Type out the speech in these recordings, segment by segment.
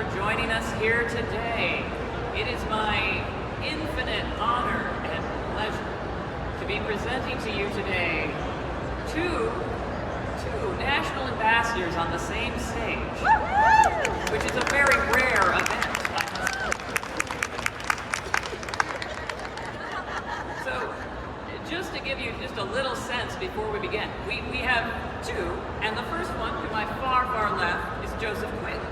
for joining us here today. It is my infinite honor and pleasure to be presenting to you today two national ambassadors on the same stage, which is a very rare event. So, just to give you just a little sense before we begin, we have two, and the first one to my far left is Joseph Coelho.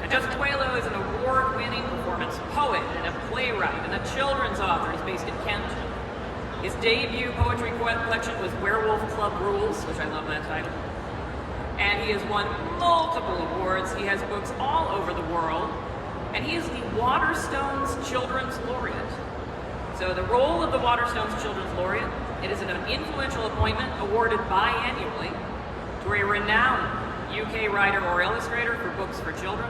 And Joseph Coelho is an award-winning performance poet and a playwright and a children's author. He's based in Kent. His debut poetry collection was Werewolf Club Rules, which I love that title. And he has won multiple awards. He has books all over the world. And he is the Waterstones Children's Laureate. So the role of the Waterstones Children's Laureate, it is an influential appointment awarded biannually to a renowned UK writer or illustrator for books for children.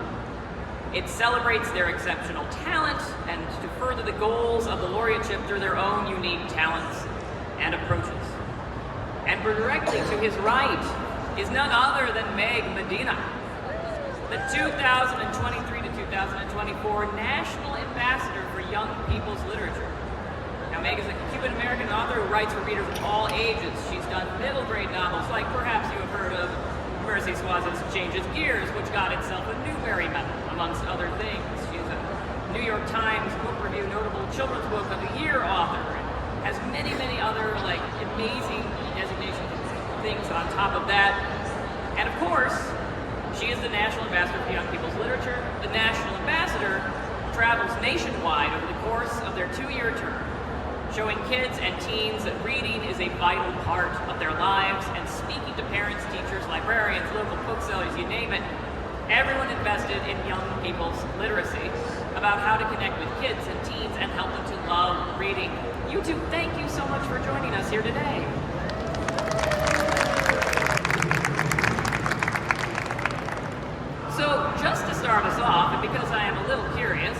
It celebrates their exceptional talent and to further the goals of the laureateship through their own unique talents and approaches. And directly to his right is none other than Meg Medina, the 2023 to 2024 National Ambassador for Young People's Literature. Now, Meg is a Cuban-American author who writes for readers of all ages. She's done middle-grade novels like perhaps you have heard of Mercy Swazin's Changes Gears, which got itself a Newbery Medal, amongst other things. She's a New York Times Book Review Notable Children's Book of the Year author, and has many other amazing designations and things on top of that. And of course, she is the National Ambassador for Young People's Literature. The National Ambassador travels nationwide over the course of their 2-year term, showing kids and teens that reading is a vital part of their lives and speaking to parents, teachers, librarians, local booksellers, you name it, everyone invested in young people's literacy about how to connect with kids and teens and help them to love reading. You two, thank you so much for joining us here today. So just to start us off, and because I am a little curious,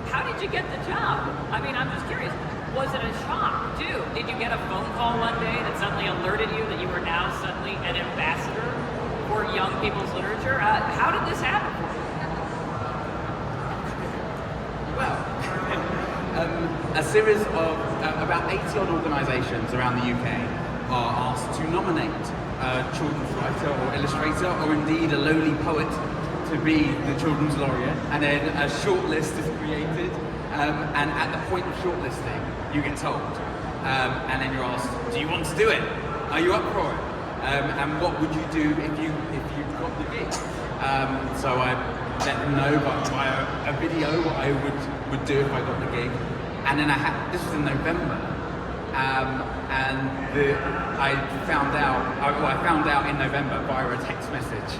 how did you get the job? I mean, I'm just curious. Was it a shock, too? Did you get a phone call one day that suddenly alerted you that you were now suddenly an ambassador for young people's literature? How did this happen for you? Well, a series of about 80 odd organisations around the UK are asked to nominate a children's writer or illustrator, or indeed a lowly poet, to be the Children's Laureate, and then a shortlist is created, and at the point of shortlisting, you get told, and then you're asked, do you want to do it? Are you up for it? And what would you do if you got the gig? So I let them know via a video what I would do if I got the gig, and then this was in November, and I found out in November via a text message.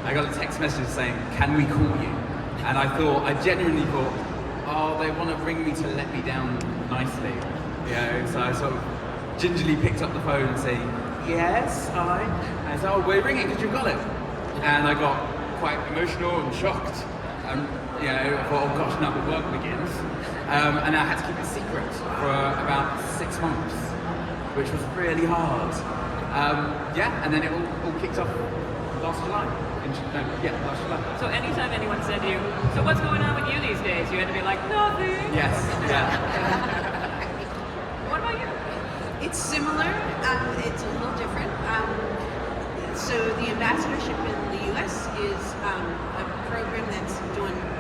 I got a text message saying, can we call you? And I genuinely thought, oh, they want to ring me to let me down nicely. So I sort of gingerly picked up the phone and said, yes, hi. And I said, oh, we're ringing because you got it. And I got quite emotional and shocked. I thought, oh gosh, now the work begins. And I had to keep it secret for about 6 months, which was really hard. And then it all kicked off last July. Last July. So anytime anyone said to you, so what's going on with you these days? You had to be like, nothing. Yes, yeah. What about you? It's similar, it's a little different. So the ambassadorship in the US is a program that's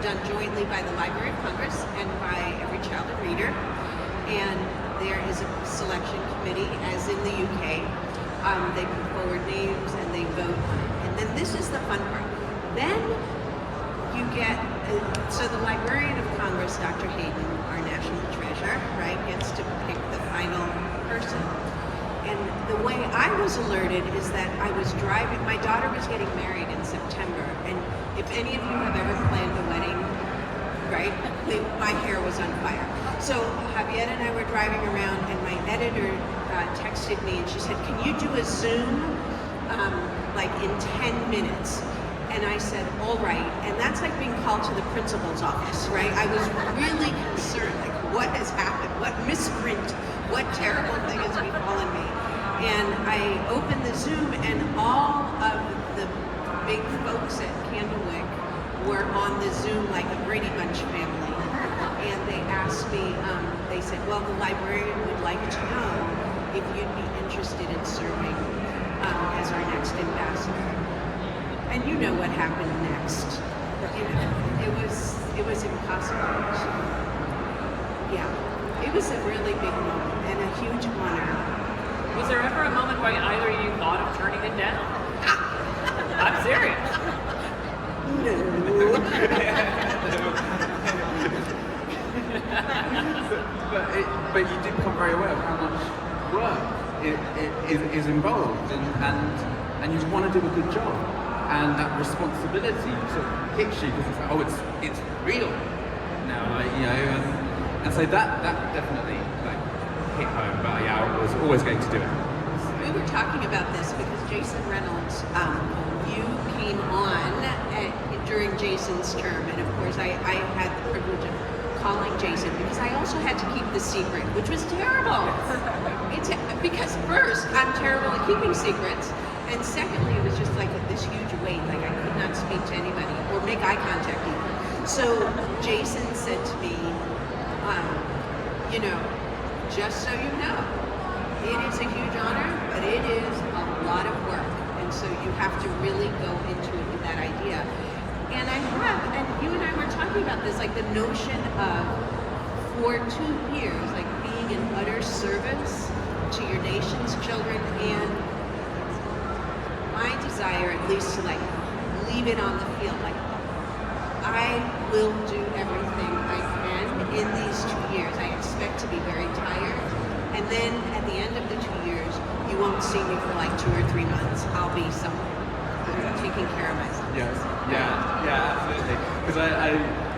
done jointly by the Library of Congress and by Every Child a Reader. And there is a selection committee, as in the UK. They put forward names and they vote on it. And then this is the fun part. Then you get, so the Librarian of Congress, Dr. Hayden, our national treasure, right, gets to pick the final person. And the way I was alerted is that I was driving, my daughter was getting married in September, and if any of you have ever planned a wedding, right, my hair was on fire. So Javier and I were driving around, and my editor texted me, and she said, can you do a Zoom in 10 minutes? And I said, all right. And that's like being called to the principal's office, right? I was really concerned, like, what has happened? What misprint? What terrible thing has befallen me? And I opened the Zoom, and all of the big folks at Candlewick were on the Zoom like a Brady Bunch family. And they asked me, they said, well, the librarian would like to know if you'd be interested in serving as our next ambassador. And you know what happened next. You know, it was impossible. Yeah, it was a really big moment and a huge honor. Was there ever a moment where either of you thought of turning it down? I'm serious. No. but you did come very aware of how much work is involved, and you want to do a good job, and that responsibility sort of hits you because it's like, oh, it's real now, like, you know, and so that definitely like hit home. But yeah, I was always going to do it. We were talking about this because Jason Reynolds, you came on during Jason's term, and of course I had the privilege of calling Jason because I also had to keep the secret, which was terrible. Because first, I'm terrible at keeping secrets, and secondly, it was just like this huge weight, like I could not speak to anybody or make eye contact even. So Jason said to me, you know, just so you know, it is a huge honor, but it is a lot of work, and so you have to really go into it with that idea. And and you and I were talking about this, like the notion of, for 2 years, like being in utter service to your nation's children, and my desire, at least, to like leave it on the field. Like, I will do everything I can in these 2 years. I expect to be very tired, and then at the end of the 2 years, you won't see me for like 2 or 3 months. I'll be somewhere taking care of myself. Yes, yeah, absolutely. Because I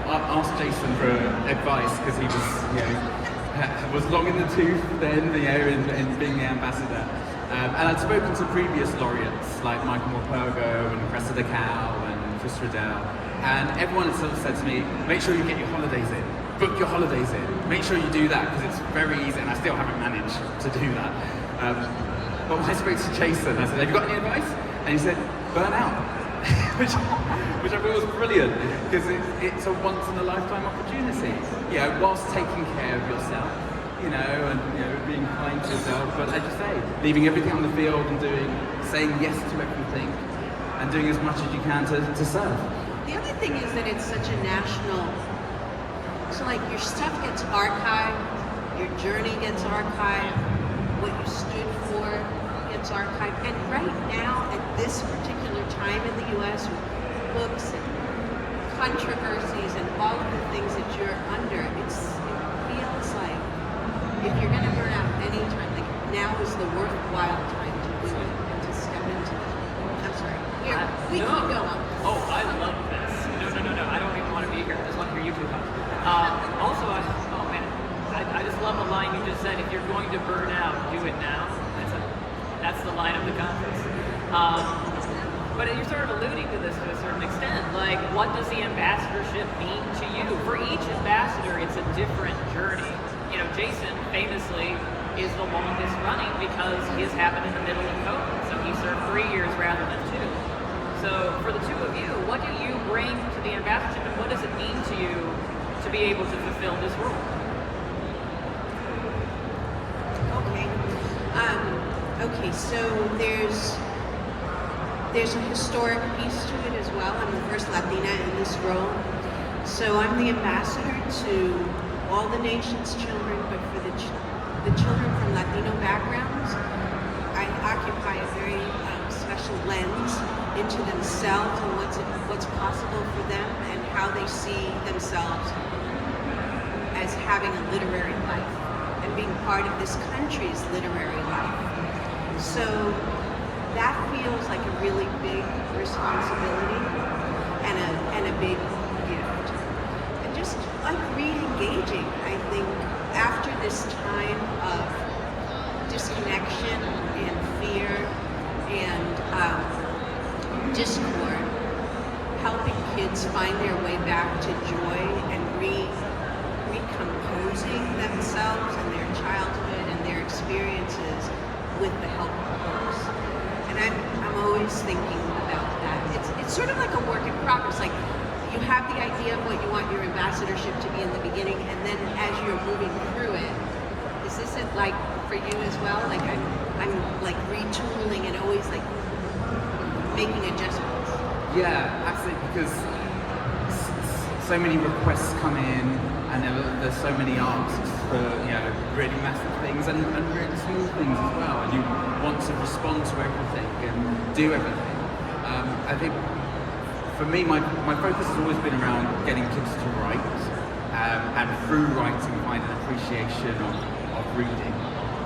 asked Jason for advice because he was, you know, was long in the tooth then, you know, in being the ambassador. And I'd spoken to previous laureates like Michael Morpurgo and Cressida Cow and Chris Riddell, and everyone had sort of said to me, make sure you get your holidays in, book your holidays in, make sure you do that because it's very easy, and I still haven't managed to do that. But when I spoke to Jason, I said, have you got any advice? And he said, burn out, which I thought was brilliant because it's a once-in-a-lifetime opportunity. You know, whilst taking care of yourself, you know, and you know, being kind to yourself, but as you say, leaving everything on the field and saying yes to everything, and doing as much as you can to serve. The other thing is that it's such a national, so like your stuff gets archived, your journey gets archived, what you stood for gets archived, and right now at this particular time in the U.S. with books and controversies and all of the things that you're under, it feels like if you're going to burn out any time, like now is the worthwhile time to do it and to step into it. I'm sorry. Here, we No. can go on. Oh, I love this. No. I don't even want to be here. I just want to hear you two talk. Also, I just love the line you just said. If you're going to burn out, do it now. That's the line of the conference. But you're sort of alluding to this to a certain extent. Like, what does the ambassadorship mean to you? For each ambassador, it's a different journey. You know, Jason famously is the longest running because his happened in the middle of COVID. So he served 3 years rather than 2. So for the two of you, what do you bring to the ambassadorship, and what does it mean to you to be able to fulfill this role? Okay, so there's a historic piece to it as well. I'm the first Latina in this role. So I'm the ambassador to all the nation's children, but for the children from Latino backgrounds, I occupy a very special lens into themselves and what's possible for them and how they see themselves as having a literary life and being part of this country's literary life. So that feels like a really big responsibility and a big gift. And just like re-engaging, I think, after this time of disconnection and fear and discord, helping kids find their way back to joy and recomposing themselves and their childhood and their experiences with the help of books. And I'm always thinking about that. It's sort of like a work in progress. Like you have the idea of what you want your ambassadorship to be in the beginning, and then as you're moving through it, is this it like for you as well? Like I'm like retooling and always like making adjustments. Yeah, absolutely, because so many requests come in, and there's so many asks for really massive things and really small things as well, and you want to respond to everything and do everything. I think for me, my focus has always been around getting kids to write, and through writing find an appreciation of reading.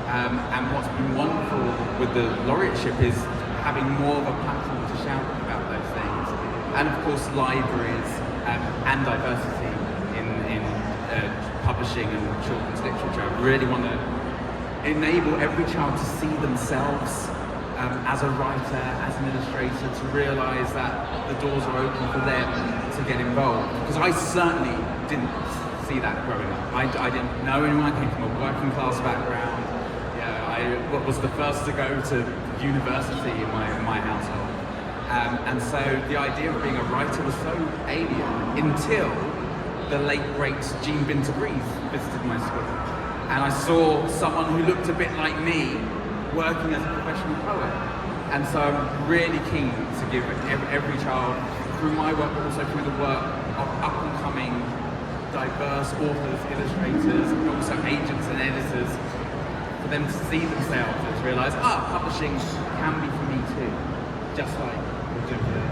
And what's been wonderful with the Laureateship is having more of a platform to shout about those things, and of course libraries and diversity in publishing and children's literature. I really want to enable every child to see themselves as a writer, as an illustrator, to realise that the doors are open for them to get involved. Because I certainly didn't see that growing up. I didn't know anyone. I came from a working class background. I was the first to go to university in my household. And so the idea of being a writer was so alien until the late great Jean Binter-Breeze visited my school. And I saw someone who looked a bit like me working as a professional poet. And so I'm really keen to give every child, through my work but also through the work of up-and-coming diverse authors, illustrators, and also agents and editors, for them to see themselves and to realise, publishing can be for me too, just like we're doing here.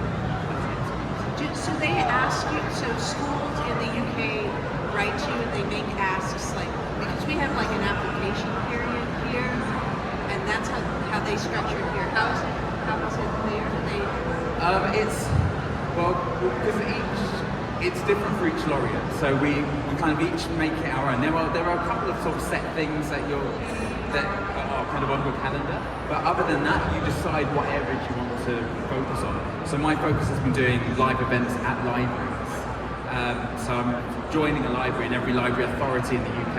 So they ask you, so schools in the UK write you and they make asks, like, because we have like an application period here, and that's how they structure it here. How is it there? It's different for each laureate. So we kind of each make it our own. There are a couple of sort of set things that are kind of on your calendar, but other than that, you decide what areas you want to focus on. So my focus has been doing live events at libraries. So I'm joining a library in every library authority in the UK,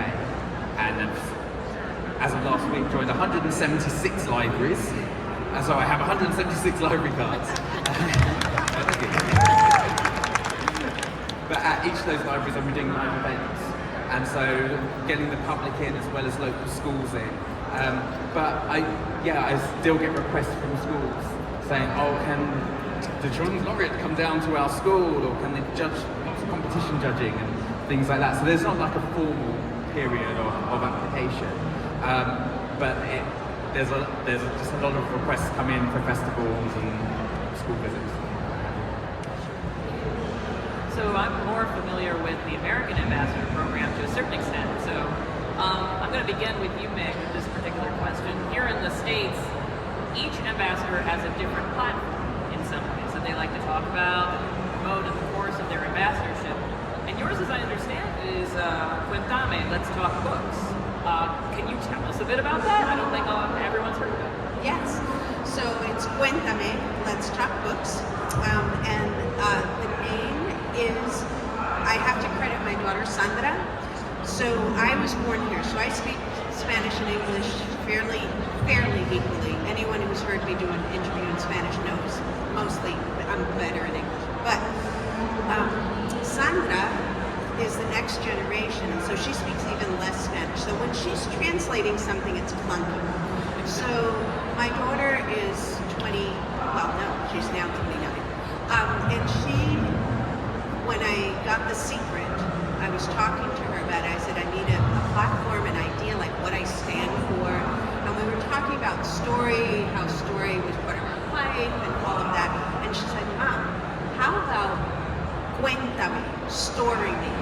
and as of last week, joined 176 libraries. So I have 176 library cards. But at each of those libraries, I'm doing live events, and so getting the public in as well as local schools in. But I still get requests from schools saying, can the Children's Laureate come down to our school, or can they judge lots of competition judging and things like that. So there's not like a formal period of application, but there's just a lot of requests come in for festivals and school visits. So I'm more familiar with the American Ambassador Program to a certain extent. So I'm going to begin with you, Meg, with this particular question. Here in the States, each ambassador has a different platform in some ways that they like to talk about and promote in the course of their ambassadorship. And yours, as I understand, is Cuéntame, Let's Talk Books. Can you tell us a bit about that? I don't think everyone's heard of it. Yes. So it's Cuéntame, Let's Talk Books. And the name is, I have to credit my daughter Sandra. So I was born here, so I speak Spanish and English fairly equally. Anyone who's heard me do an interview in Spanish knows mostly I'm better in English. But Sandra is the next generation, so she speaks even less Spanish. So when she's translating something, it's clunky. So my daughter is 20, well, no, she's now 29. And when I got The Secret, I was talking to her about it. I said, I need a platform, an idea, like what I stand for. And we were talking about story, how story was part of our life and all of that. And she said, Mom, how about Cuéntame, story me?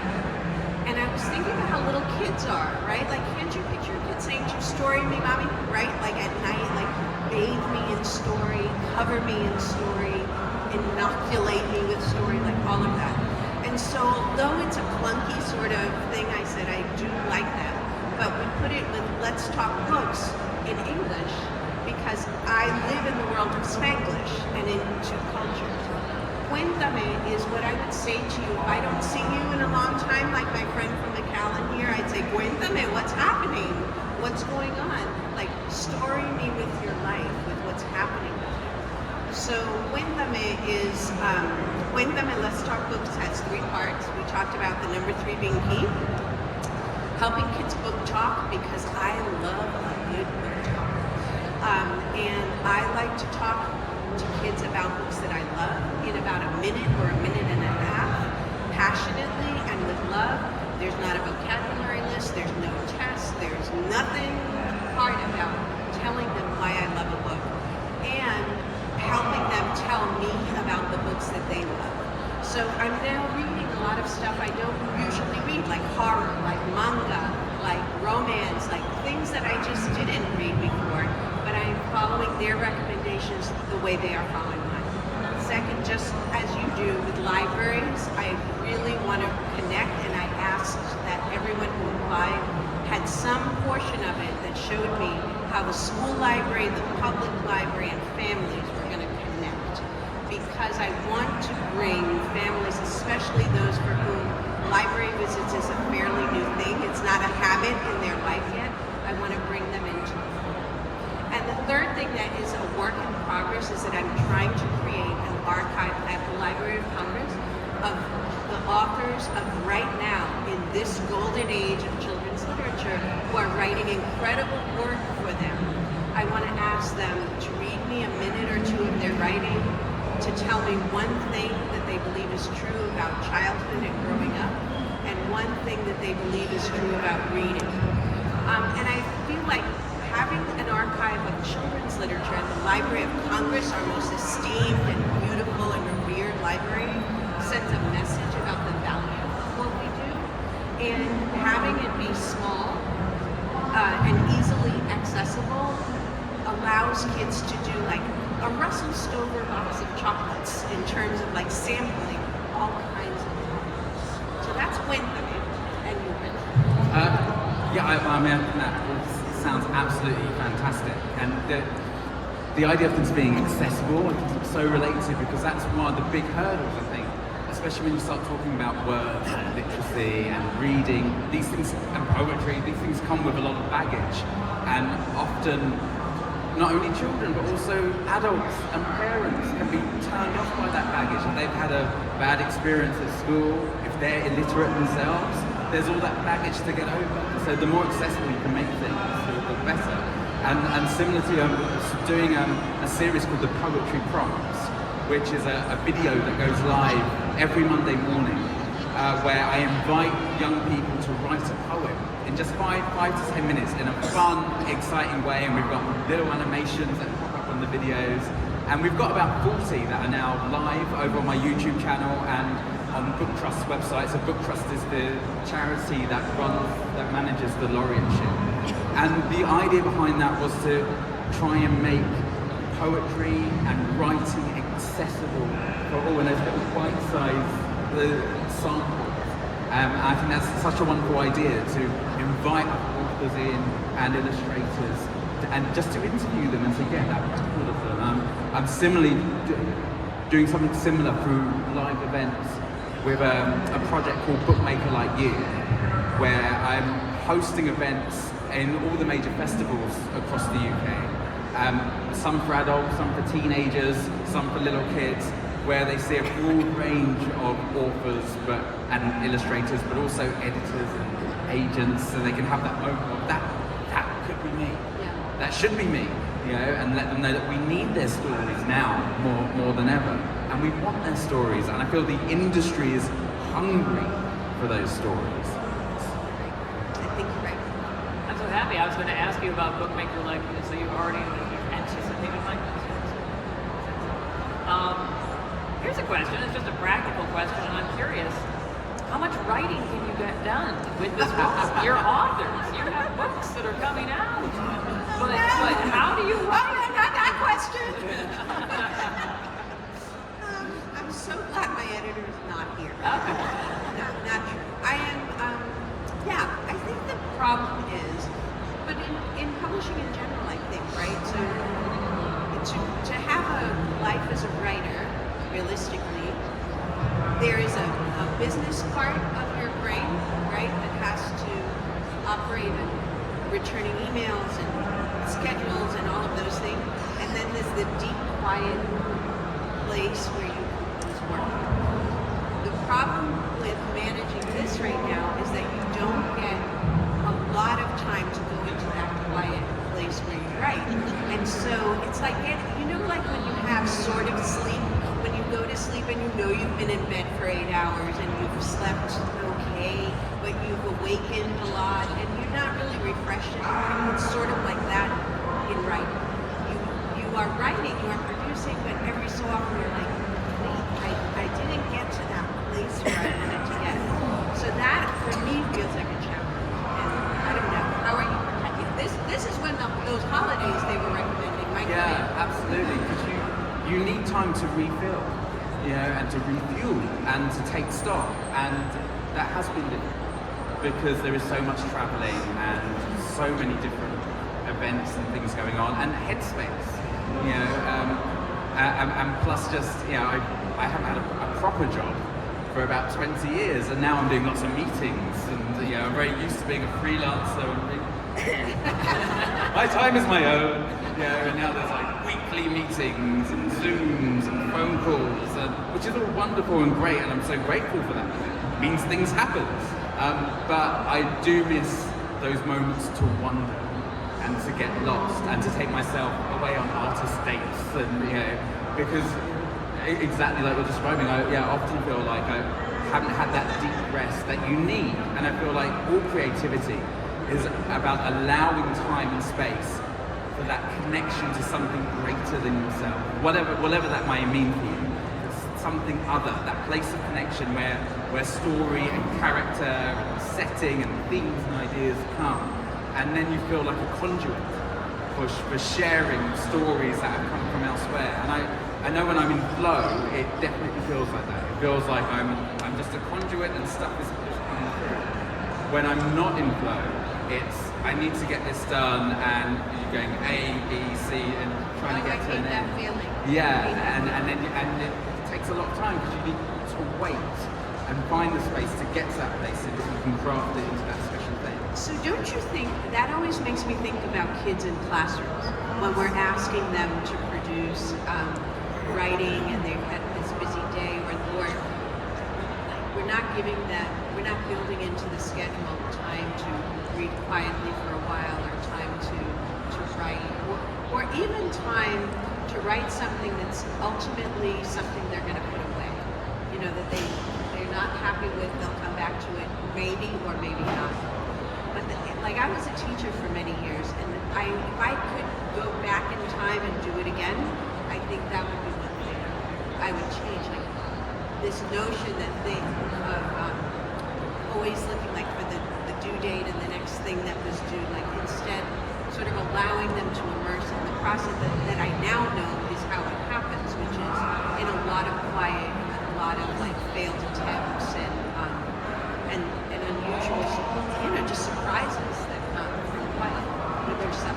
And I was thinking about how little kids are, right? Like, can't you picture a kid saying to you, story me, Mommy, right? Like at night, like bathe me in story, cover me in story, inoculate me with story, like all of that. And so, although it's a clunky sort of thing, I said I do like that. But we put it with Let's Talk Books in English because I live in the world of Spanglish and in two cultures. Cuéntame is what I would say to you. If I don't see you in a long time, like my friend from McAllen here, I'd say, Cuéntame, what's happening? What's going on? Like, story me with your life, with what's happening with you. So Cuéntame, Let's Talk Books has 3 parts. We talked about the number 3 being key, helping kids book talk, because I love a good book talk. And I like to talk to kids about books that I love in about a minute or a minute and a half, passionately and with love. There's not a vocabulary list, there's no test, there's nothing hard about telling them why I love a book and helping them tell me about the books that they love. So I'm now reading a lot of stuff I don't usually read, like horror, like manga, like romance, like things that I just didn't read before, but I'm following their recommendations the way they are following mine. Second, just as you do with libraries, I really want to connect, and I asked that everyone who applied had some portion of it that showed me how the school library, the public library, and families were going to connect. Because I want to bring families, especially those for whom library visits is a fairly new thing, it's not a habit in their life yet, I want to bring them into the fold. And the third thing that is a work in progress is that I'm trying to create an archive at the Library of Congress of the authors of right now, in this golden age of children's literature, who are writing incredible work for them. I want to ask them to read me a minute or 2 of their writing, to tell me one thing that they believe is true about childhood and growing up, and one thing that they believe is true about reading. And I feel like having an archive of children's literature at the Library of Congress, our most esteemed and beautiful and revered library, sends a message about the value of what we do. And having it be small and easily accessible allows kids to do like a Russell Stover box of chocolates in terms of like sampling all kinds of things. So that's Cuéntame, and you win. I mean, that sounds absolutely fantastic. And the idea of things being accessible, I think it's so related, because that's one of the big hurdles, I think, especially when you start talking about words and literacy and reading. These things, and poetry, these things come with a lot of baggage. And often, not only children, but also adults and parents can be turned off by that baggage, and they've had a bad experience at school. If they're illiterate themselves, there's all that baggage to get over. So the more accessible you can make things, the better. And similar to doing a series called The Poetry Prompts, which is a video that goes live every Monday morning, where I invite young people to write a poem in just 5 to 10 minutes in a fun, exciting way. And we've got little animations that pop up on the videos. And we've got about 40 that are now live over on my YouTube channel and on Book Trust's website. So Book Trust is the charity that manages the Laureateship. And the idea behind that was to try and make poetry and writing accessible for all, and those little bite-sized samples. I think that's such a wonderful idea, to invite authors in and illustrators and just to interview them and to get that record of them. I'm similarly doing something similar through live events with a project called Bookmaker Like You, where I'm hosting events in all the major festivals across the UK. Some for adults, some for teenagers, some for little kids, where they see a broad range of authors and illustrators, but also editors and agents, so they can have that moment of that could be me, that should be me, and let them know that we need their stories now more than ever, and we want their stories, and I feel the industry is hungry for those stories. I think you're right. I'm so happy. I was going to ask you about Bookmaker Like You, so you've already anticipated my question. Here's a question. It's just a practical question, and I'm curious. How much writing can you get done with this book? You're authors. You have books that are coming out. But how do you write? Oh, not that question. I'm so glad my editor is not here. Okay. No, not true. I am, I think the problem is, but in publishing in general, I think, right? So to have a life as a writer, realistically, there is a business part of your brain, right, that has to operate in returning emails and schedules and all of those things. And then there's the deep, quiet place where you compose work. The problem with managing this right now is that you don't get a lot of time to go into that quiet place where you write. And so it's like, like when you have sort of sleep, when you go to sleep and you know you've been in bed for 8 hours and you've slept okay, but you've awakened a lot and you're not really refreshed in the morning. It's sort of like that in writing. You are writing, you are producing, but every so often you're like, wait, I didn't get to that place where I wanted to get. So that, for me, feels like a challenge. And I don't know, how are you protecting this is when those holidays they were recommending. Yeah, absolutely, because you need time to refill, and to refuel and to take stock, and that has been difficult because there is so much traveling and so many different events and things going on, and headspace, and plus just, I haven't had a proper job for about 20 years, and now I'm doing lots of meetings, and I'm very used to being a freelancer and my time is my own, and now there's like weekly meetings and Zooms and phone calls, which is all wonderful and great, and I'm so grateful for that. It means things happen, but I do miss those moments to wander and to get lost and to take myself away on artist dates, and because exactly like you're describing, I often feel like I haven't had that deep rest that you need, and I feel like all creativity is about allowing time and space for that connection to something greater than yourself, whatever that might mean for you. It's something other, that place of connection where story and character and setting and themes and ideas come, and then you feel like a conduit for sharing stories that have come from elsewhere. And I know when I'm in flow, it definitely feels like that. It feels like I'm just a conduit and stuff is just coming through. When I'm not in flow, I need to get this done, and you're going A, B, C, and trying to get to an end. That feeling. Yeah, and it takes a lot of time because you need to wait and find the space to get to that place so that you can craft it into that special thing. So don't you think, that always makes me think about kids in classrooms when we're asking them to produce writing and they've had this busy day, or we're not building into the schedule time to read quietly for a while, or time to write, or even time to write something that's ultimately something they're going to put away. That they're not happy with, they'll come back to it maybe or maybe not. But I was a teacher for many years, and if I could go back in time and do it again, I think that would be one thing I would change. Like this notion that thing of always looking like for the due date and the next thing that was due, like instead sort of allowing them to immerse in the process that I now know is how it happens, which is in a lot of quiet, a lot of like failed attempts and unusual, just surprises that come from quiet with yourself.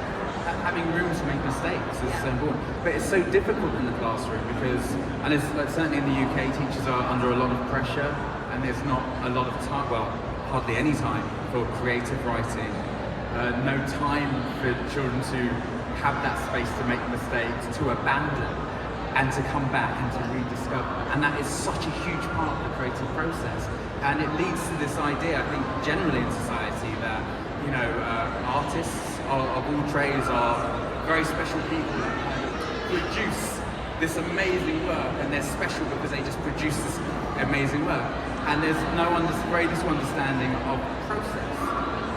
Having room to make mistakes is so important, but it's so difficult in the classroom because, and it's certainly in the UK, teachers are under a lot of pressure, and there's not a lot of time, hardly any time for creative writing, no time for children to have that space to make mistakes, to abandon, and to come back and to rediscover. And that is such a huge part of the creative process. And it leads to this idea, I think, generally in society that, artists of all trades are very special people that produce this amazing work, and they're special because they just produce this amazing work. And there's very little understanding of the process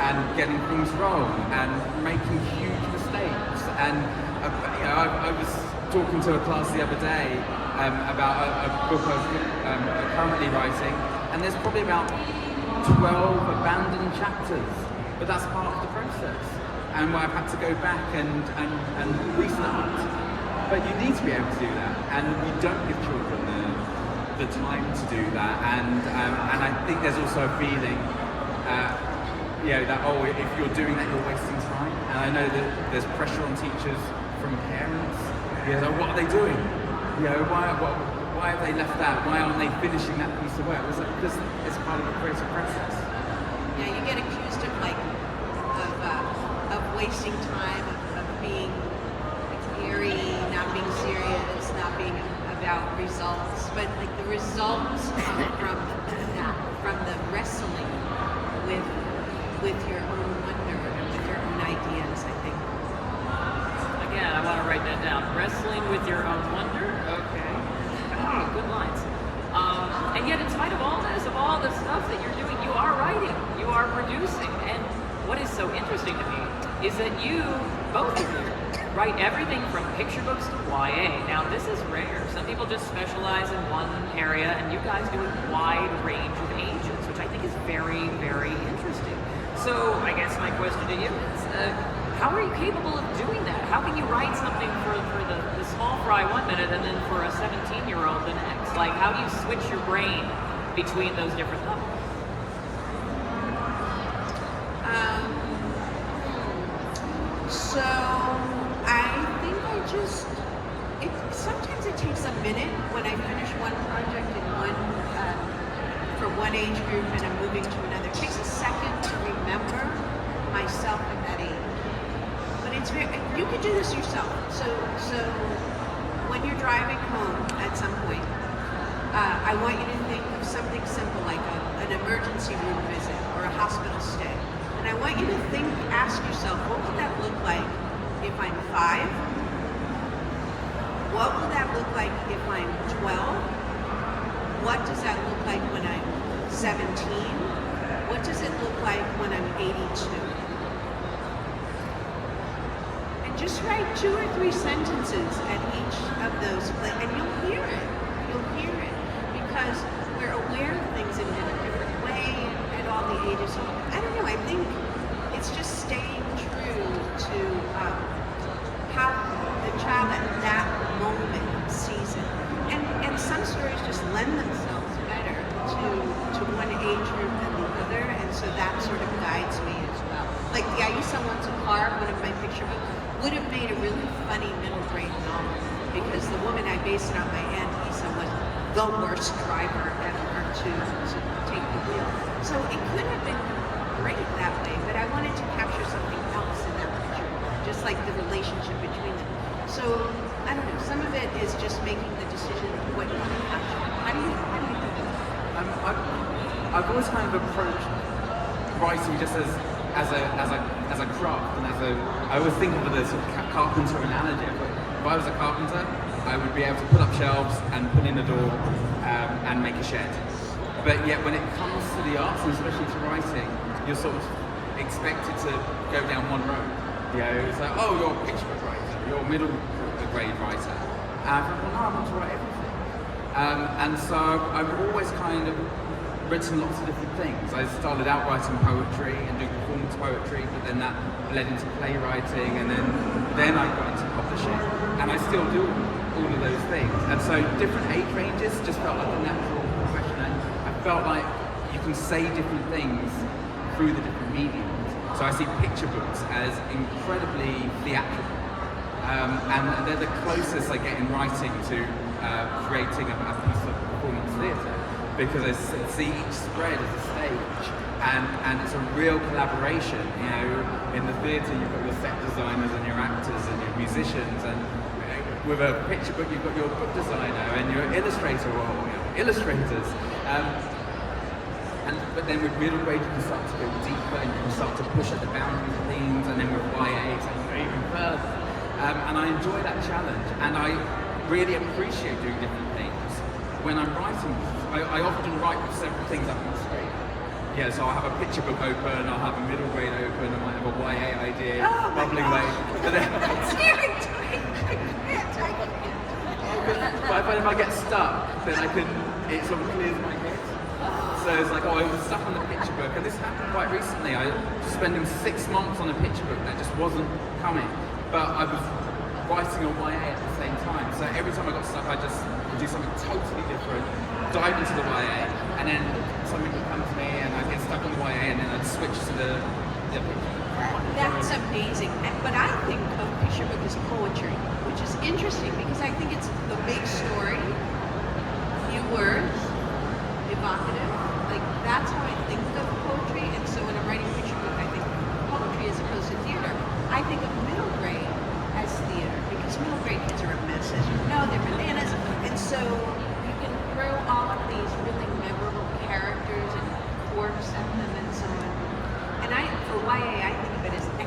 and getting things wrong and making huge mistakes. And I was talking to a class the other day about a book I'm currently writing, and there's probably about 12 abandoned chapters, but that's part of the process. And where I've had to go back and restart. But you need to be able to do that, and we don't give children the time to do that. And I think there's also a feeling, that if you're doing that, you're wasting time. And I know that there's pressure on teachers from parents. What are they doing? Why have they left that? Why aren't they finishing that piece of work? Because it's part of the creative process. Yeah, you get accused of wasting time, of being airy, not being serious, not being about results, but like the results come from the wrestling with your own wonder and with your own ideas, I think. Again, I want to write that down. Wrestling with your own wonder. Okay. Oh, good lines. And yet, in spite of all this, of all the stuff that you're doing, you are writing, you are producing. And what is so interesting to me is that you, both of you, write everything from picture books to YA. Now, this is rare. Some people just specialize in one area, and you guys do a wide range of ages, which I think is very, very interesting. So, I guess my question to you is, how are you capable of doing that? How can you write something for the small fry 1 minute and then for a 17-year-old the next? Like, how do you switch your brain between those different levels? So I think sometimes it takes a minute when I finish one project in for one age group and I'm moving to another. It takes a second to remember myself at that age. But you can do this yourself. So when you're driving home at some point, I want you to think of something simple like an emergency room visit or a hospital stay. And I want you to ask yourself, what would that look like if I'm 5? What will that look like if I'm 12? What does that look like when I'm 17? What does it look like when I'm 82? And just write 2 or 3 sentences at each of those, and you'll hear it. You'll hear it. Because we're aware of things in a different way at all the ages. I don't know, I think it's just staying true to how the child at that moment sees it. And some stories just lend themselves better to one age group than the other, and so that sort of guides me as well. Like the I Used Someone's Car, one of my picture books, would have made a really funny middle grade novel because the woman I based it on, my Aunt Lisa, was the worst driver ever to take the wheel. So it could have been great that way, but I wanted to capture something else in that picture, just like the relationship between them. So I don't know. Some of it is just making the decision of what you want to capture. How do you do that? I've always kind of approached writing just as a craft, and I always think of it as a carpenter analogy. If I was a carpenter, I would be able to put up shelves and put in a door and make a shed. But yet when it comes to the arts, and especially to writing, you're sort of expected to go down one road. You know, it's like, oh, you're a picture book writer, you're a middle grade writer. And I thought, well, no, I want to write everything. And so I've always kind of written lots of different things. I started out writing poetry and doing performance poetry, but then that bled into playwriting, and then I got into publishing, and I still do all of those things. And so different age ranges just felt like a natural progression, and I felt like you can say different things through the different mediums. So I see picture books as incredibly theatrical, and they're the closest I get in writing to creating a piece of performance theatre, because I see each spread as a stage, and it's a real collaboration. You know, in the theatre you've got your set designers and your actors and your musicians, and with a picture book you've got your book designer and your illustrator or illustrators. But then with middle grade you can start to go deeper and you can start to push at the boundaries of things, and then with YA it's like you go even further. And I enjoy that challenge, and I really appreciate doing different things. When I'm writing, I often write with several things up on the screen. Yeah, so I'll have a picture book open, I'll have a middle grade open, I might have a YA idea bubbling away. That's scary to me. But if I get stuck, then it sort of clears my head. So it's like, oh, I was stuck on the picture book, and this happened quite recently. I was spending 6 months on a picture book that just wasn't coming, but I was writing a YA at the same time. So every time I got stuck, I just would do something totally different, dive into the YA, and then something would come to me, and I'd get stuck on the YA, and then I'd switch to the picture. That's amazing. But I think of picture book as poetry, which is interesting because I think it's the big story, few words, evocative. Like that's how I think of poetry. And so when I'm writing a picture book, I think poetry as opposed to theater. I think of middle grade as theater because middle grade kids are a mess, as you know, they're bananas. And so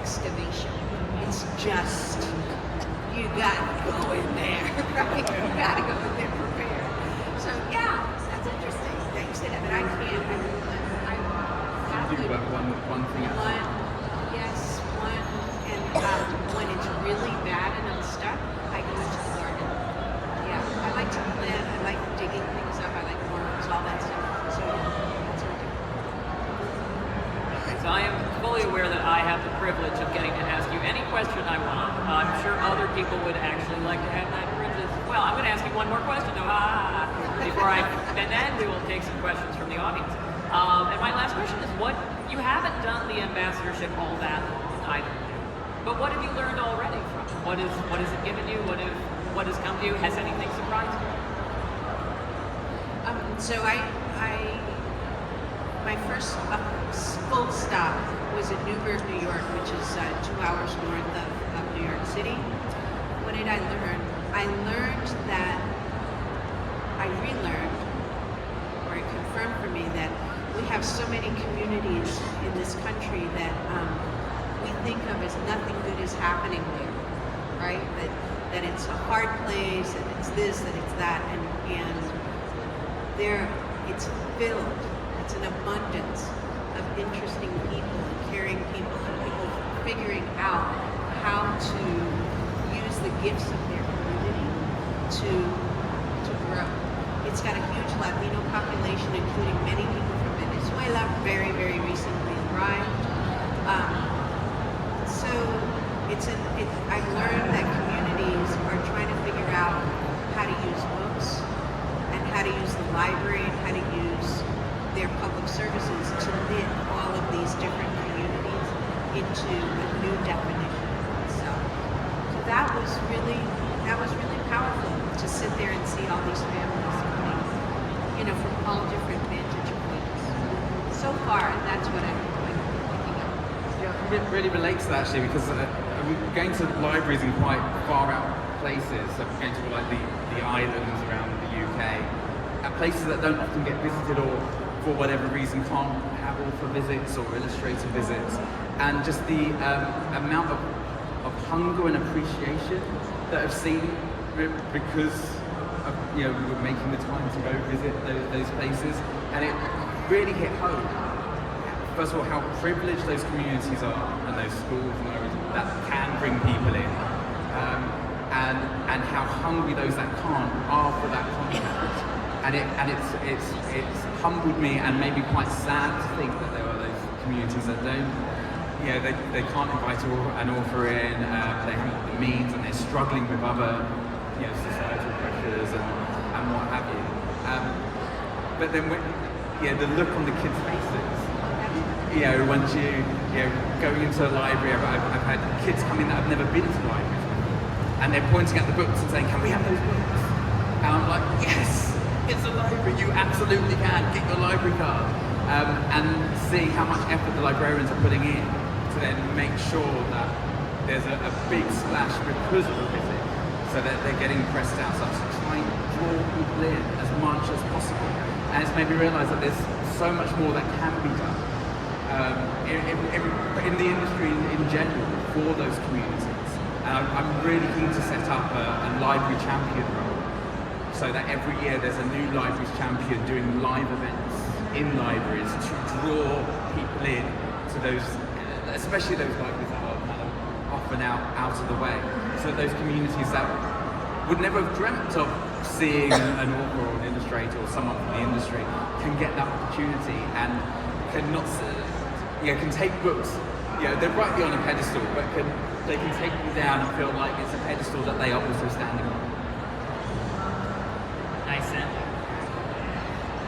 excavation. It's just, you gotta go in there, right? You gotta go in there prepared. So yeah, that's interesting. Thanks to that, but I can't. I Think about one thing at a time. Yes, one, and when it's really bad and I'm stuck, I go into the garden. Yeah, I like to plant. I like digging things up. I like worms, all that stuff. So that's what I do. So I am fully aware that I have the privilege of getting to ask you any question I want. I'm sure other people would actually like to have that privilege as well. I'm going to ask you one more question, though, and then we will take some questions from the audience. And my last question is, what you haven't done the ambassadorship all that long, either, but what have you learned already from it? What has it given you? What has come to you? Has anything surprised you? So my first full stop was in Newburgh, New York, which is 2 hours north of New York City. What did I learn? I learned that I relearned, or it confirmed for me that we have so many communities in this country that we think of as nothing good is happening there, right? That it's a hard place, that it's this, that it's that, and there it's filled. It's an abundance of interesting people and caring people and people figuring out how to use the gifts of their community to grow. It's got a huge Latino population, including many people from Venezuela, very, very recently arrived. So I learned that communities are trying to figure out how to use books and how to use the library and how to use their public services to knit all of these different communities into a new definition of itself. So that was really powerful to sit there and see all these families coming, from all different vantage points. So far, that's what I'm picking up. Yeah, it really relates to that actually, because I'm going to libraries in quite far out places. So I'm going to like the islands around the UK, at places that don't often get visited or for whatever reason can't have author visits or illustrator visits, and just the amount of hunger and appreciation that I've seen because of, we were making the time to go visit those places, and it really hit home. First of all, how privileged those communities are and those schools and libraries that can bring people in, and how hungry those that can't are for that contact. And it's humbled me and made me quite sad to think that there are those communities that don't, they can't invite an author in, they haven't got the means, and they're struggling with other, societal pressures and what have you. But then, the look on the kids' faces, once going into a library, I've had kids come in that have never been to libraries before, and they're pointing at the books and saying, "Can we have those books?" And I'm like, "Yes! It's a library, you absolutely can, get your library card." And seeing how much effort the librarians are putting in to then make sure that there's a big splash because of the visit, so that they're getting pressed out, so to try and draw people in as much as possible. And it's made me realise that there's so much more that can be done in the industry in general for those communities. And I'm really keen to set up a library champion role, so that every year there's a new libraries champion doing live events in libraries to draw people in to those, especially those libraries that are kind of often out of the way, so that those communities that would never have dreamt of seeing an author or an illustrator or someone from the industry can get that opportunity and can take books. They're rightly on a pedestal, but they can take them down and feel like it's a pedestal that they are also standing on. Nice ending.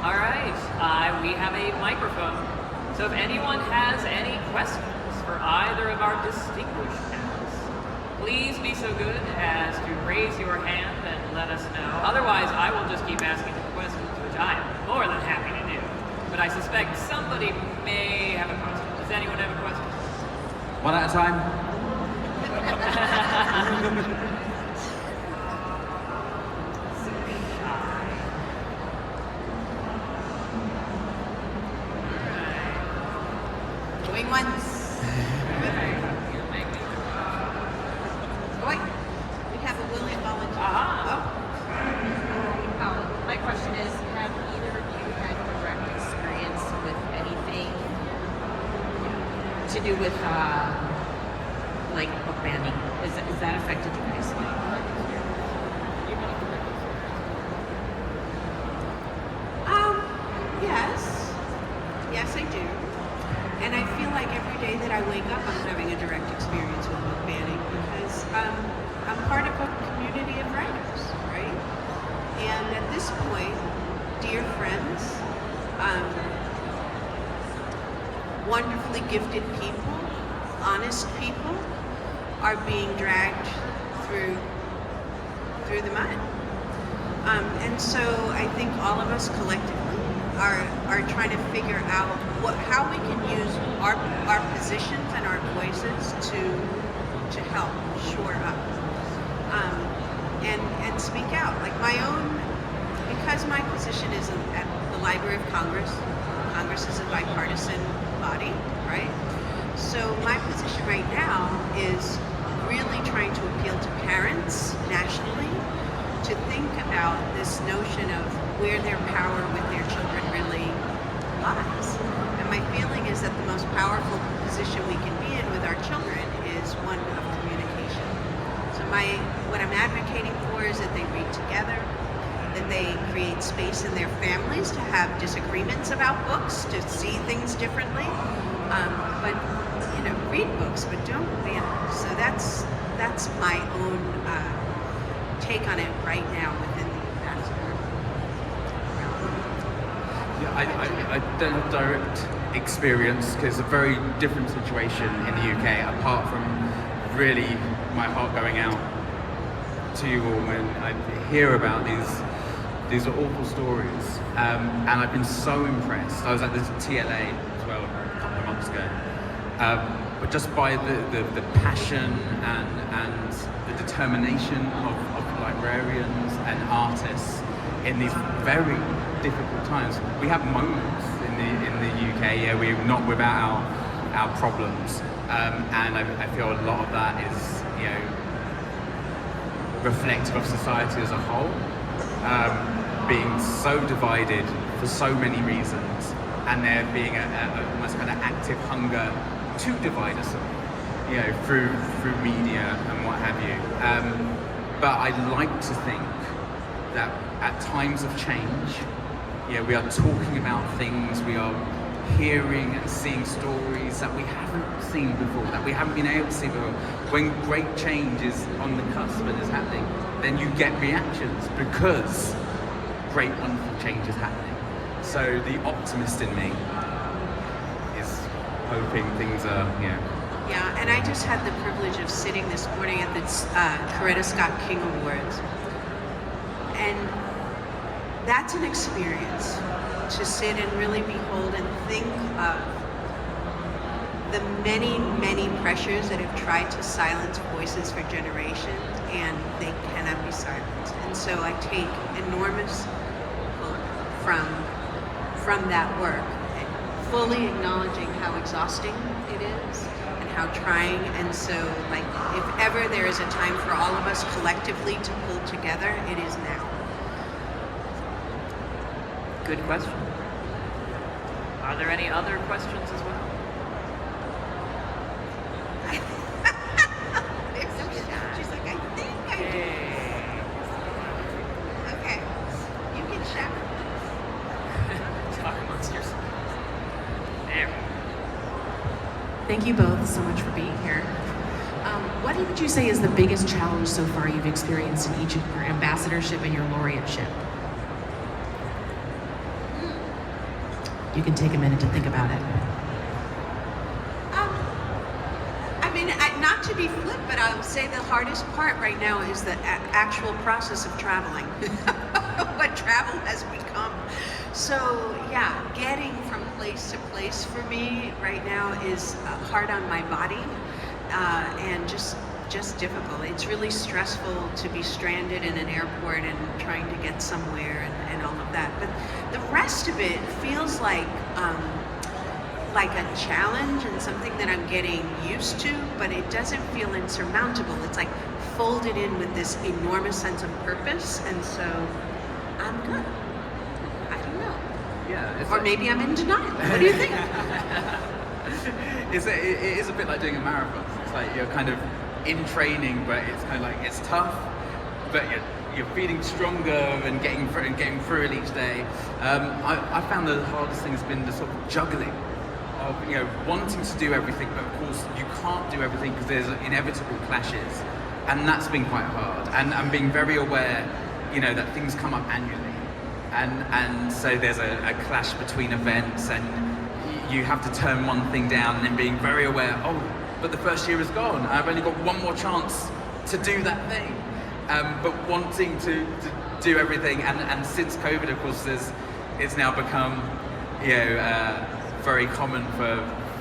All right, we have a microphone. So if anyone has any questions for either of our distinguished panelists, please be so good as to raise your hand and let us know. Otherwise, I will just keep asking the questions, which I am more than happy to do. But I suspect somebody may have a question. Does anyone have a question? One at a time. Going once. to do with like book banning? Is that affected you guys? Yes, I do. And I feel like every day that I wake up, I'm having a direct experience with book banning because I'm part of a community of writers, right? And at this point, dear friends, wonderfully gifted people, honest people, are being dragged through the mud. And so I think all of us collectively are trying to figure out how we can use our positions and our voices to help shore up and speak out. Like my own, because my position is at the Library of Congress. Congress is a bipartisan body, right? So my position right now is really trying to appeal to parents nationally to think about this notion of where their power with their children really lies. And my feeling is that the most powerful position we can be in with our children is one of communication. So what I'm advocating for is that they read together, that they create space in their families to have disagreements about books, to see things differently. But read books, but don't ban them. So that's my own take on it right now within the ambassador. Yeah, I don't have direct experience because it's a very different situation in the UK, apart from really my heart going out to you all when I hear about these are awful stories. And I've been so impressed. I was at this TLA as well a couple of months ago. But just by the passion and the determination of librarians and artists in these very difficult times. We have moments in the UK, we're not without our problems, and I feel a lot of that is reflective of society as a whole, being so divided for so many reasons, and there being almost kind of active hunger to divide us all, through media and what have you. But I'd like to think that at times of change, we are talking about things, we are hearing and seeing stories that we haven't seen before, that we haven't been able to see before. When great change is on the cusp and is happening, then you get reactions because great, wonderful change is happening. So the optimist in me is hoping things are, Yeah, and I just had the privilege of sitting this morning at the Coretta Scott King Awards. And that's an experience to sit and really behold and think of the many, many pressures that have tried to silence voices for generations, and they cannot be silenced. And so I take enormous hope from that work, fully acknowledging how exhausting it is and how trying. And so, if ever there is a time for all of us collectively to pull together, it is now. Good question. Are there any other questions as well? She's like, I think I do. Okay, you can shout. Talk amongst yourselves. There. Thank you both so much for being here. What would you say is the biggest challenge so far you've experienced in each of your ambassadorship and your laureateship? You can take a minute to think about it. Not to be flip, but I would say the hardest part right now is the actual process of traveling. What travel has become. So yeah, getting from place to place for me right now is hard on my body and just difficult. It's really stressful to be stranded in an airport and trying to get somewhere and all of that. But the rest of it feels like a challenge and something that I'm getting used to, but it doesn't feel insurmountable. It's like folded in with this enormous sense of purpose, and so I'm good. I don't know. Yeah. Or maybe I'm in denial. What do you think? it is a bit like doing a marathon. It's like you're kind of in training, but it's kind of like it's tough, but you're feeling stronger and getting through it each day. I found the hardest thing has been the sort of juggling of wanting to do everything, but of course you can't do everything because there's inevitable clashes, and that's been quite hard. And being very aware, that things come up annually, and so there's a clash between events, and you have to turn one thing down, and then being very aware. Oh, but the first year is gone. I've only got one more chance to do that thing. But wanting to do everything, and since COVID, of course, it's now become, very common for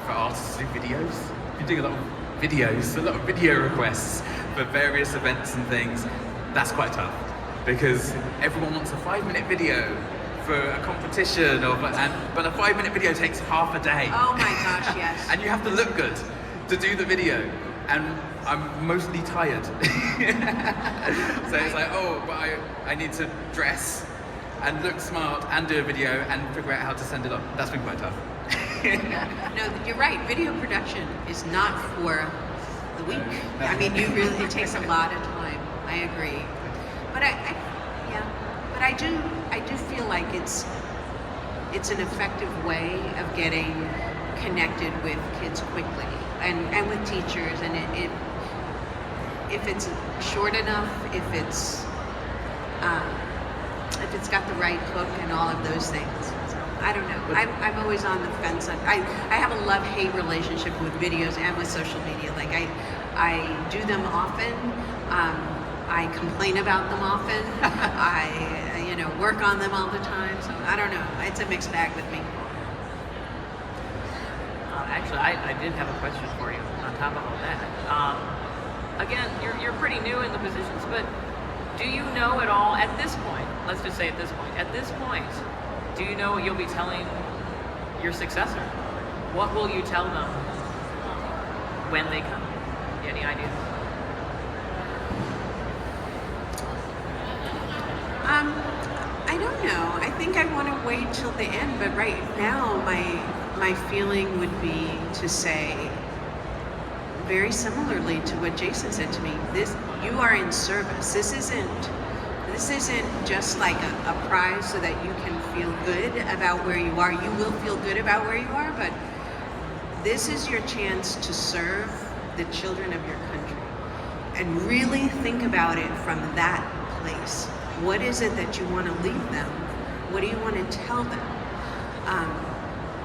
artists to do videos. You're doing a lot of videos, a lot of video requests for various events and things. That's quite tough because everyone wants a 5-minute video for a competition, but a 5-minute video takes half a day. Oh my gosh, yes. And you have to look good to do the video. And I'm mostly tired. So it's like, but I need to dress and look smart and do a video and figure out how to send it on. That's been quite tough. No, you're right. Video production is not for the weak. I mean, it takes a lot of time. I agree. But I do feel like it's an effective way of getting connected with kids quickly and with teachers, and if it's short enough, if it's got the right hook and all of those things. So I don't know. I'm always on the fence. I have a love-hate relationship with videos and with social media. Like I do them often. I complain about them often. I work on them all the time. So I don't know. It's a mixed bag with me. Actually, I did have a question for you on top of all that. Again, you're pretty new in the positions, but do you know at all at this point? Let's just say at this point, do you know what you'll be telling your successor? What will you tell them when they come? Any ideas? I don't know. I think I want to wait till the end, but right now my feeling would be to say very similarly to what Jason said to me. You are in service. This isn't just like a prize so that you can feel good about where you are. You will feel good about where you are, but this is your chance to serve the children of your country and really think about it from that place. What is it that you want to leave them? What do you want to tell them?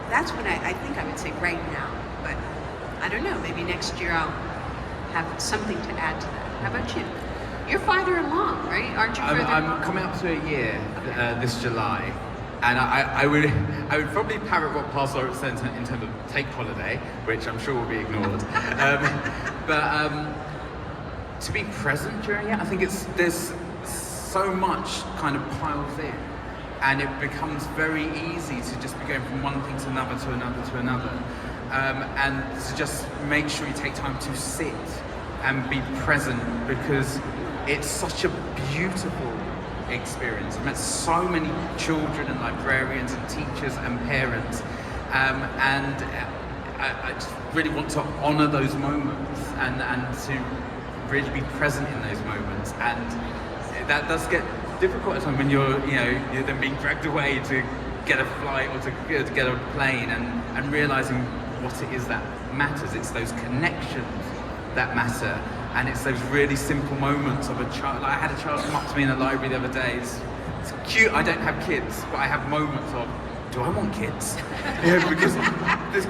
That's what I think I would say right now, but I don't know, maybe next year I'll have something to add to that. How about you? You're farther along, right? Aren't you further along? I'm coming up to a year this July, and I would probably parrot what past Laureate said in terms of take holiday, which I'm sure will be ignored. But to be present during it, I think there's so much kind of piles in, and it becomes very easy to just be going from one thing to another to another to another, and to just make sure you take time to sit and be present, because it's such a beautiful experience. I've met so many children and librarians and teachers and parents, and I just really want to honour those moments and to really be present in those moments. And that does get difficult at times when you're then being dragged away to get a flight or to get a plane, and realising what it is that matters. It's those connections that matter, and it's those really simple moments of a child. Like I had a child come up to me in the library the other day. It's cute. I don't have kids, but I have moments of, do I want kids? Because this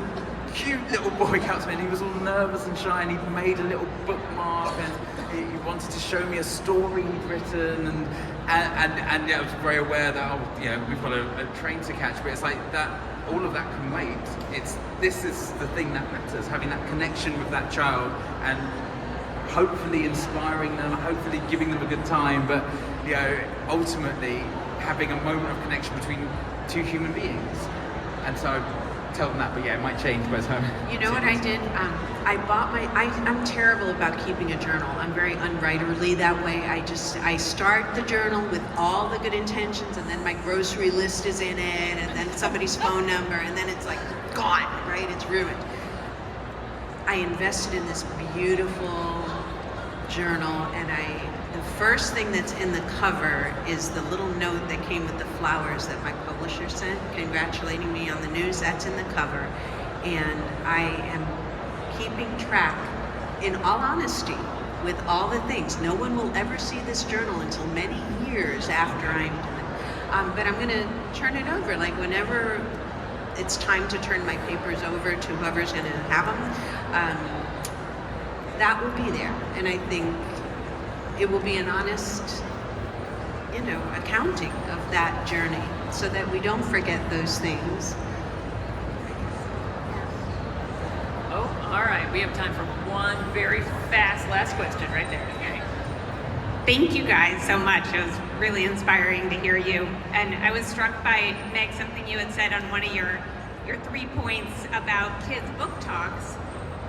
cute little boy came up to me and he was all nervous and shy, and he'd made a little bookmark, and he wanted to show me a story he'd written, and I was very aware that we've got a train to catch, but it's like that. All of that can wait. This is the thing that matters, having that connection with that child and hopefully inspiring them, hopefully giving them a good time, but ultimately having a moment of connection between two human beings. And so I tell them that, but it might change by the time. You know what I did? I bought I'm terrible about keeping a journal. I'm very unwriterly that way. I start the journal with all the good intentions, and then my grocery list is in it, and then somebody's phone number, and then it's like gone, right? It's ruined. I invested in this beautiful journal, and the first thing that's in the cover is the little note that came with the flowers that my publisher sent, congratulating me on the news. That's in the cover, and I am keeping track, in all honesty, with all the things. No one will ever see this journal until many years after I'm done. But I'm gonna turn it over, like whenever it's time to turn my papers over to whoever's gonna have them, that will be there. And I think it will be an honest, accounting of that journey, so that we don't forget those things. Oh, all right. We have time for one very fast last question right there. Okay. Thank you guys so much. It was really inspiring to hear you. And I was struck by, Meg, something you had said on one of your 3 points about kids' book talks.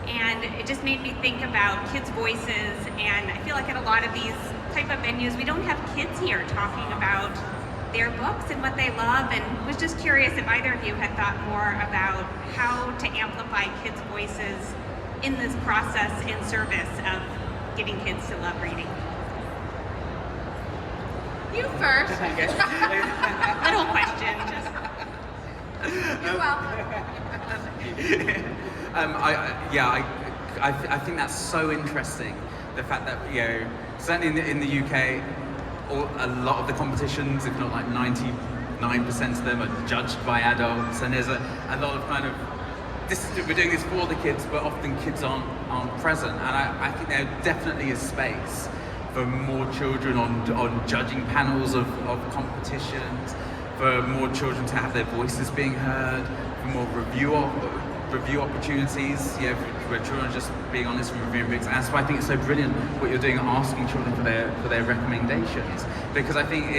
And it just made me think about kids' voices. And I feel like at a lot of these type of venues, we don't have kids here talking about their books and what they love, and was just curious if either of you had thought more about how to amplify kids' voices in this process in service of getting kids to love reading. You first. Little question, just You're welcome. I think that's so interesting. The fact that, certainly in the UK, a lot of the competitions, if not like 99% of them, are judged by adults, and there's a lot of kind of, we're doing this for the kids, but often kids aren't present, and I think there definitely is space for more children on judging panels of competitions, for more children to have their voices being heard, for more review opportunities, where children are just being honest and reviewing books. And that's why I think it's so brilliant what you're doing, asking children for their recommendations, because I think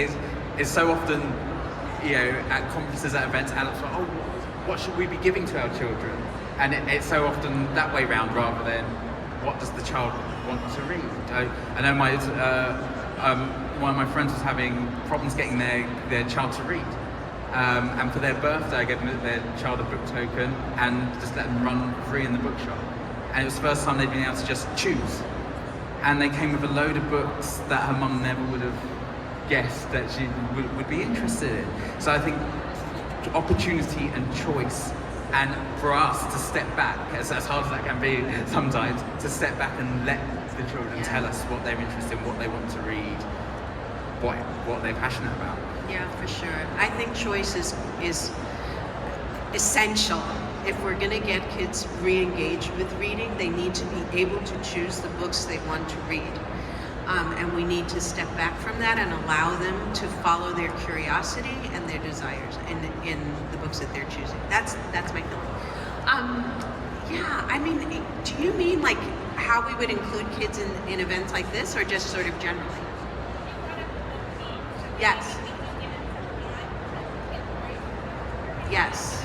it's so often, at conferences, at events, adults are, what should we be giving to our children? And it's so often that way round, rather than what does the child want to read. I know one of my friends was having problems getting their child to read. And for their birthday, I gave their child a book token and just let them run free in the bookshop. And it was the first time they'd been able to just choose. And they came with a load of books that her mum never would have guessed that she would be interested in. So I think opportunity and choice, and for us to step back, as hard as that can be sometimes, to step back and let the children tell us what they're interested in, what they want to read, what they're passionate about. Yeah, for sure. I think choice is essential. If we're going to get kids re-engaged with reading, they need to be able to choose the books they want to read. And we need to step back from that and allow them to follow their curiosity and their desires in the books that they're choosing. That's my feeling. Do you mean like how we would include kids in events like this, or just sort of generally? Yes. Yes.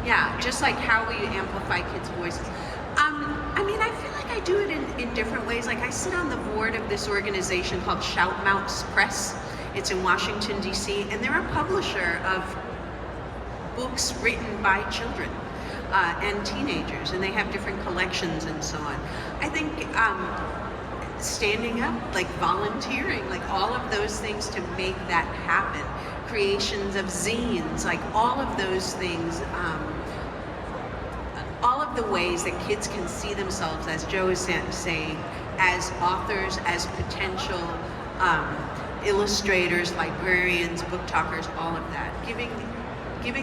Yeah, just like how we amplify kids' voices. I feel like I do it in different ways. Like I sit on the board of this organization called Shoutmout's Press. It's in Washington, D.C., and they're a publisher of books written by children and teenagers, and they have different collections and so on. I think standing up, like volunteering, like all of those things to make that happen. Creations of zines, like all of those things, all of the ways that kids can see themselves, as Joe is saying, as authors, as potential illustrators, librarians, book talkers, all of that. Giving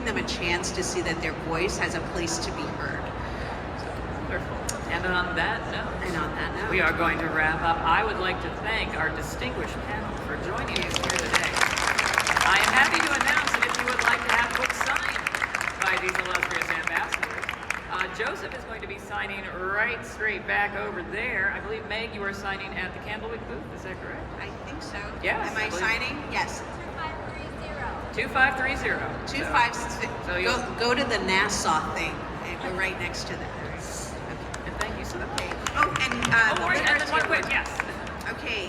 them a chance to see that their voice has a place to be heard. Wonderful. And on that note, we are going to wrap up. I would like to thank our distinguished panel for joining us here today. I am happy to announce that if you would like to have books signed by these illustrious ambassadors, Joseph is going to be signing right straight back over there. I believe, Meg, you are signing at the Candlewick booth. Is that correct? I think so. Yes, Am I signing? Yes. 2530. 256. So Go to the Nassau thing. We're right next to that. And thank you so much. Okay. Oh, and the And then one quick, yes. Okay.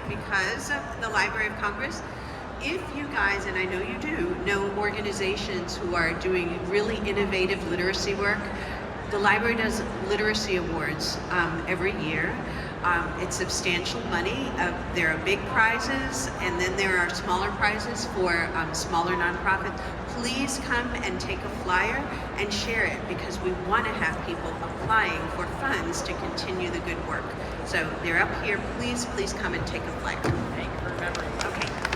Because of the Library of Congress, if you guys, and I know you do, know organizations who are doing really innovative literacy work, The library does literacy awards every year. It's substantial money. There are big prizes, and then there are smaller prizes for smaller nonprofits. Please come and take a flyer and share it, because we want to have people applying for funds to continue the good work. So they're up here. Please come and take a flyer. Thank you for remembering. Okay.